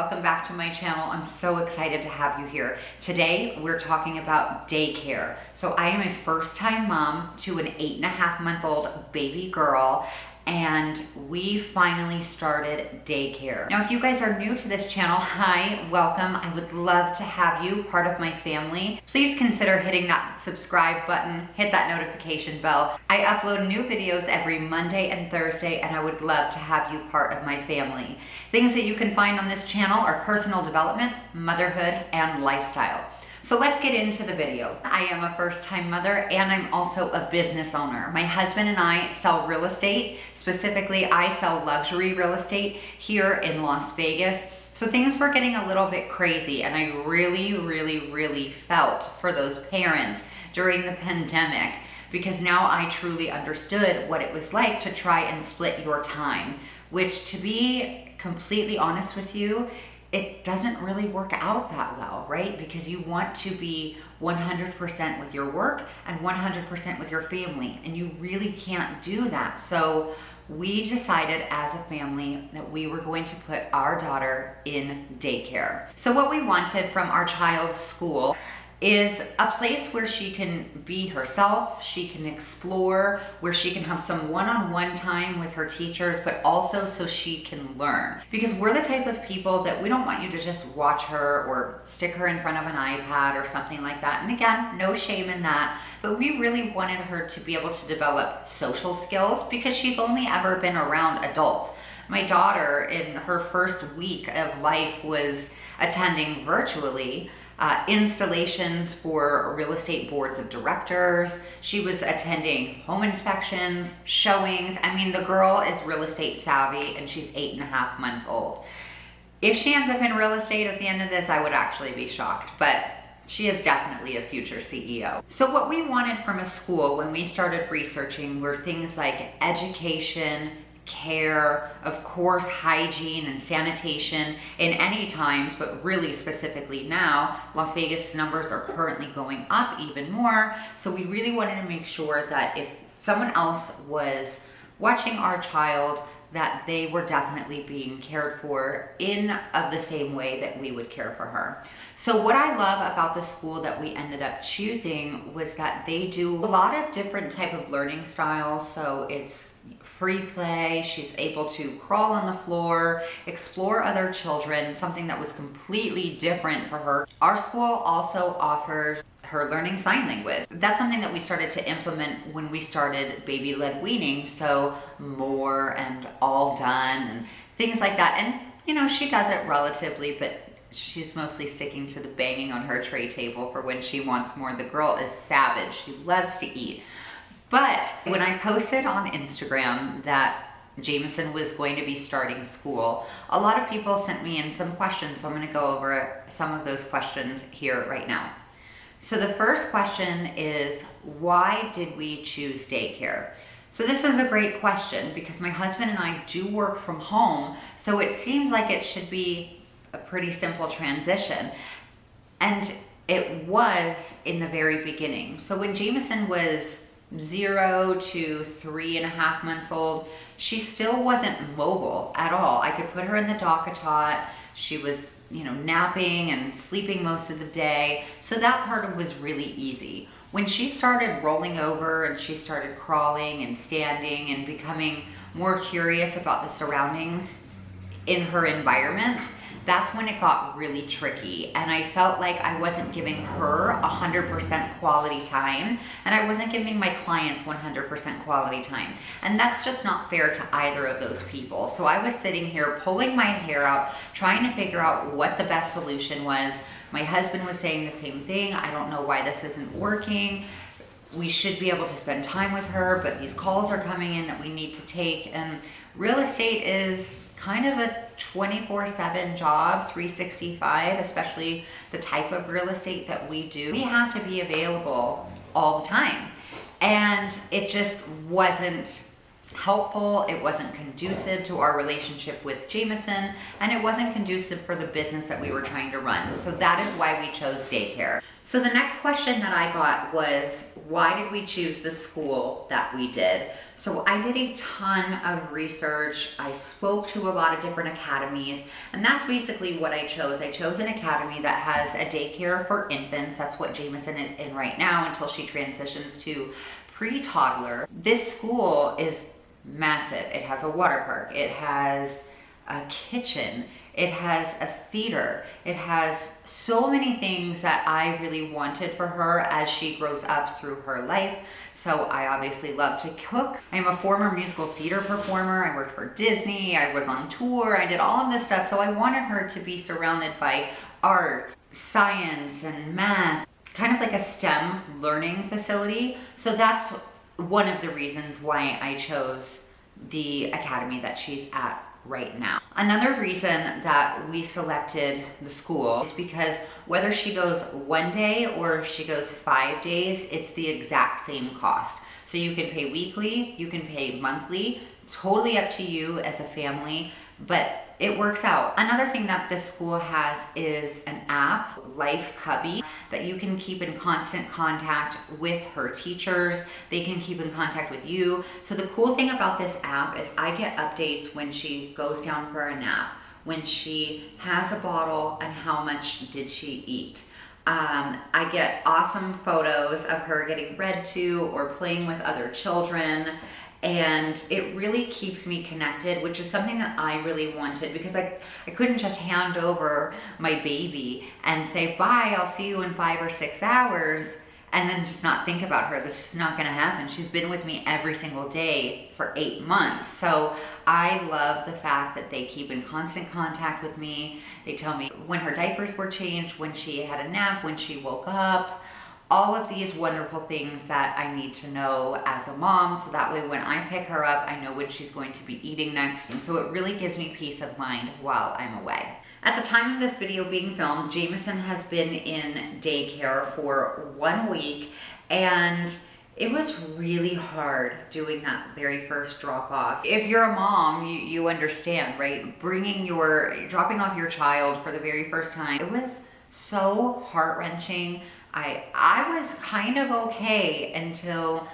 welcome back to my channel. I'm so excited to have you here. Today we're talking about daycare. So I am a first-time mom to an 8.5-month-old baby girl, and we finally started daycare. Now, if you guys are new to this channel, hi, welcome. I would love to have you part of my family. Please consider hitting that subscribe button, hit that notification bell. I upload new videos every Monday and Thursday, and I would love to have you part of my family. Things that you can find on this channel are personal development, motherhood, and lifestyle. So let's get into the video. I am a first-time mother, and I'm also a business owner. My husband and I sell real estate. Specifically, I sell luxury real estate here in Las Vegas. So things were getting a little bit crazy, and I really felt for those parents during the pandemic, because now I truly understood what it was like to try and split your time, which, to be completely honest with you, it doesn't really work out that well, right? Because you want to be 100% with your work and 100% with your family, and you really can't do that. So we decided as a family that we were going to put our daughter in daycare. So what we wanted from our child's school is a place where she can be herself, she can explore, where she can have some one-on-one time with her teachers, but also so she can learn. Because we're the type of people that we don't want you to just watch her or stick her in front of an iPad or something like that. And again, no shame in that, but we really wanted her to be able to develop social skills, because she's only ever been around adults. My daughter, in her first week of life, was attending virtually installations for real estate boards of directors. She was attending home inspections, showings. I mean, the girl is real estate savvy, and she's 8.5 months old. If she ends up in real estate at the end of this, I would actually be shocked, but she is definitely a future CEO. So what we wanted from a school when we started researching were things like education, care, of course, hygiene and sanitation in any times, but really specifically now, Las Vegas numbers are currently going up even more. So we really wanted to make sure that if someone else was watching our child, that they were definitely being cared for in of the same way that we would care for her. So what I love about the school that we ended up choosing was that they do a lot of different type of learning styles. So it's free play, she's able to crawl on the floor, explore other children, something that was completely different for her. Our school also offers her learning sign language. That's something that we started to implement when we started baby-led weaning, so more and all done and things like that. And you know, she does it relatively, but she's mostly sticking to the banging on her tray table for when she wants more. The girl is savage, she loves to eat. But when I posted on Instagram that Jameson was going to be starting school, a lot of people sent me in some questions, so I'm going to go over some of those questions here right now. So the first question is, why did we choose daycare? So this is a great question, because my husband and I do work from home, so it seems like it should be a pretty simple transition. And it was in the very beginning. So when Jameson was 0 to 3.5 months old, she still wasn't mobile at all. I could put her in the dock-a-tot. She was, you know, napping and sleeping most of the day. So that part was really easy. When she started rolling over and she started crawling and standing and becoming more curious about the surroundings in her environment, that's when it got really tricky. And I felt like I wasn't giving her 100% quality time, and I wasn't giving my clients 100% quality time. And that's just not fair to either of those people. So I was sitting here pulling my hair out, trying to figure out what the best solution was. My husband was saying the same thing. I don't know why this isn't working. We should be able to spend time with her, but these calls are coming in that we need to take. And real estate is kind of a 24/7 job, 365, especially the type of real estate that we do. We have to be available all the time. And it just wasn't helpful, it wasn't conducive to our relationship with Jameson, and it wasn't conducive for the business that we were trying to run. So that is why we chose daycare. So the next question that I got was, why did we choose the school that we did? So I did a ton of research. I spoke to a lot of different academies, and that's basically what I chose. I chose an academy that has a daycare for infants. That's what Jameson is in right now until she transitions to pre-toddler. This school is massive. It has a water park. It has a kitchen. It has a theater. It has so many things that I really wanted for her as she grows up through her life. So I obviously love to cook. I'm a former musical theater performer. I worked for Disney. I was on tour. I did all of this stuff. So I wanted her to be surrounded by art, science, and math, kind of like a STEM learning facility. So that's one of the reasons why I chose the academy that she's at right now. Another reason that we selected the school is because whether she goes one day or if she goes 5 days, it's the exact same cost. So you can pay weekly, you can pay monthly, totally up to you as a family, but it works out. Another thing that this school has is an app, Life Cubby, that you can keep in constant contact with her teachers. They can keep in contact with you. So the cool thing about this app is I get updates when she goes down for a nap, when she has a bottle, and how much did she eat. I get awesome photos of her getting read to or playing with other children. And it really keeps me connected, which is something that I really wanted, because I couldn't just hand over my baby and say, bye, I'll see you in 5 or 6 hours, and then just not think about her. This is not gonna happen. She's been with me every single day for 8 months. So I love the fact that they keep in constant contact with me. They tell me when her diapers were changed, when she had a nap, when she woke up, all of these wonderful things that I need to know as a mom, so that way when I pick her up, I know what she's going to be eating next. And so it really gives me peace of mind while I'm away. At the time of this video being filmed, Jameson has been in daycare for 1 week, and it was really hard doing that very first drop off. If you're a mom, you understand, right? Dropping off your child for the very first time, it was so heart-wrenching. I was kind of okay until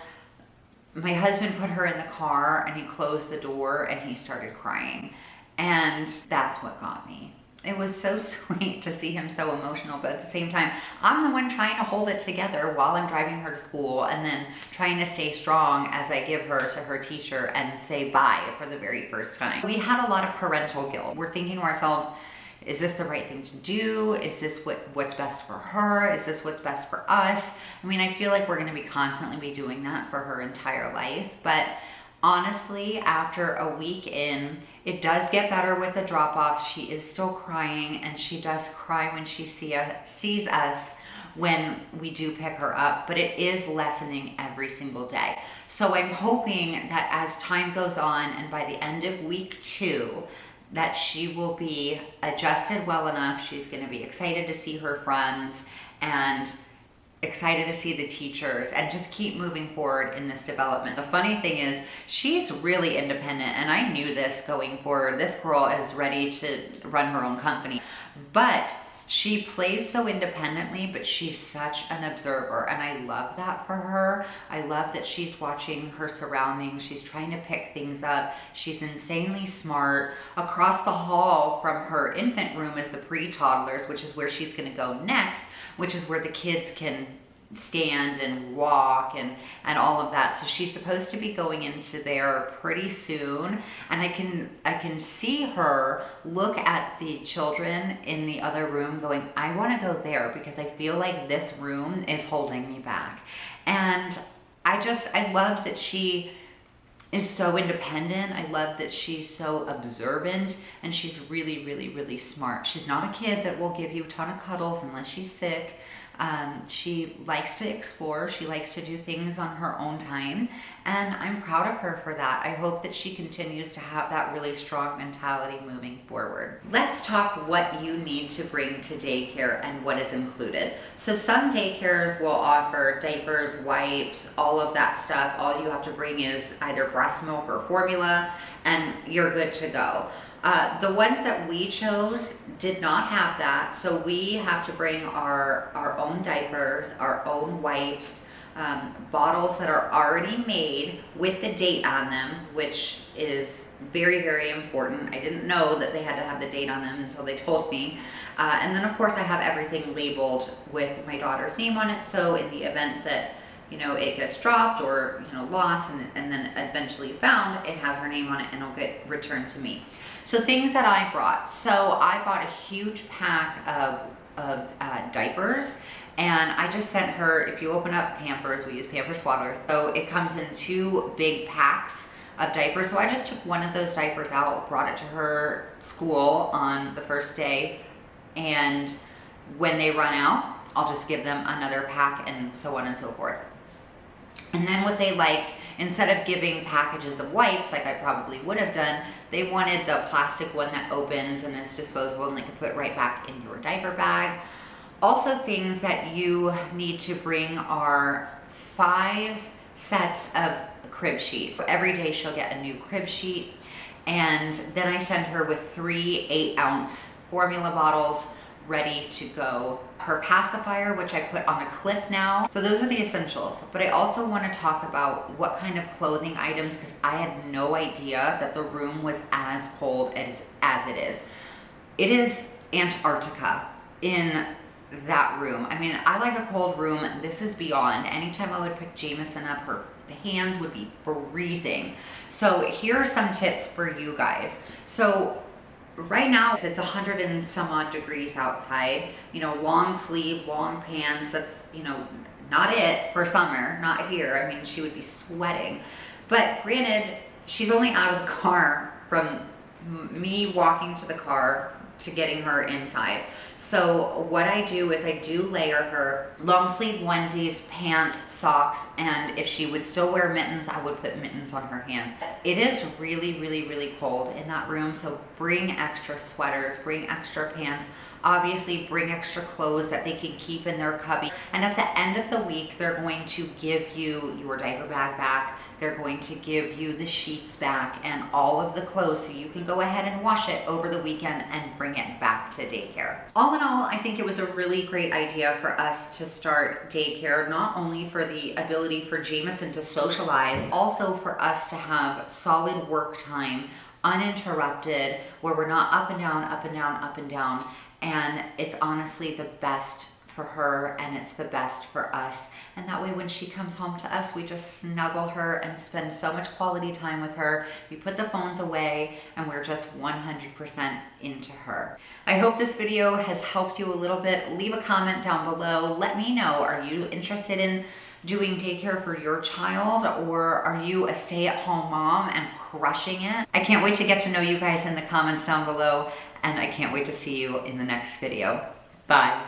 my husband put her in the car and he closed the door and he started crying. And that's what got me. It was so sweet to see him so emotional, but at the same time, I'm the one trying to hold it together while I'm driving her to school and then trying to stay strong as I give her to her teacher and say bye for the very first time. We had a lot of parental guilt. We're thinking to ourselves, is this the right thing to do? Is this what's best for her? Is this what's best for us? I mean, I feel like we're gonna be constantly doing that for her entire life, but honestly, after a week in, it does get better with the drop-off. She is still crying, and she does cry when she sees us when we do pick her up, but it is lessening every single day. So I'm hoping that as time goes on, and by the end of week 2, that she will be adjusted well enough. She's gonna be excited to see her friends and excited to see the teachers and just keep moving forward in this development. The funny thing is, she's really independent, and I knew this going forward. This girl is ready to run her own company, but she plays so independently, but she's such an observer, and I love that for her. I love that she's watching her surroundings. She's trying to pick things up. She's insanely smart. Across the hall from her infant room is the pre-toddlers, which is where she's gonna go next, which is where the kids can stand and walk and all of that. So she's supposed to be going into there pretty soon, and I can see her look at the children in the other room going, I want to go there because I feel like this room is holding me back. And I love that she is so independent. I love that she's so observant, and she's really, really, really smart. She's not a kid that will give you a ton of cuddles unless she's sick. She likes to explore. She likes to do things on her own time, and I'm proud of her for that. I hope that she continues to have that really strong mentality moving forward. Let's talk what you need to bring to daycare and what is included. So some daycares will offer diapers, wipes, all of that stuff. All you have to bring is either breast milk or formula, and you're good to go. The ones that we chose did not have that, so we have to bring our own diapers, our own wipes, bottles that are already made with the date on them, which is very, very important. I didn't know that they had to have the date on them until they told me. And then of course I have everything labeled with my daughter's name on it, so in the event that, you know, it gets dropped or, you know, lost and then eventually found, it has her name on it and it'll get returned to me. So things that I brought. So I bought a huge pack of diapers, and I just sent her, if you open up Pampers, we use Pampers Swaddlers, so it comes in 2 big packs of diapers. So I just took one of those diapers out, brought it to her school on the first day, and when they run out, I'll just give them another pack and so on and so forth. And then what they like, instead of giving packages of wipes like I probably would have done, they wanted the plastic one that opens and is disposable and they can put right back in your diaper bag. Also, things that you need to bring are 5 sets of crib sheets. So every day she'll get a new crib sheet, and then I send her with 3 8-ounce formula bottles ready to go. Her pacifier, which I put on a clip now. So those are the essentials. But I also want to talk about what kind of clothing items, because I had no idea that the room was as cold as it is. It is Antarctica in that room. I mean, I like a cold room. This is beyond. Anytime I would pick Jameson up, her hands would be freezing. So here are some tips for you guys. So right now it's 100 and some odd degrees outside, you know, long sleeve, long pants, that's, you know, not it for summer, not here. I mean, she would be sweating. But granted, she's only out of the car from me walking to the car to getting her inside. So what I do is I do layer her long sleeve onesies, pants, socks, and if she would still wear mittens, I would put mittens on her hands. It is really, really, really cold in that room, so bring extra sweaters, bring extra pants. Obviously, bring extra clothes that they can keep in their cubby. And at the end of the week, they're going to give you your diaper bag back. They're going to give you the sheets back and all of the clothes, so you can go ahead and wash it over the weekend and bring it back to daycare. All in all, I think it was a really great idea for us to start daycare, not only for the ability for Jameson to socialize, also for us to have solid work time, uninterrupted, where we're not up and down, up and down, up and down. And it's honestly the best for her, and it's the best for us. And that way when she comes home to us, we just snuggle her and spend so much quality time with her. We put the phones away and we're just 100% into her. I hope this video has helped you a little bit. Leave a comment down below. Let me know, are you interested in doing daycare for your child, or are you a stay-at-home mom and crushing it? I can't wait to get to know you guys in the comments down below, and I can't wait to see you in the next video. Bye.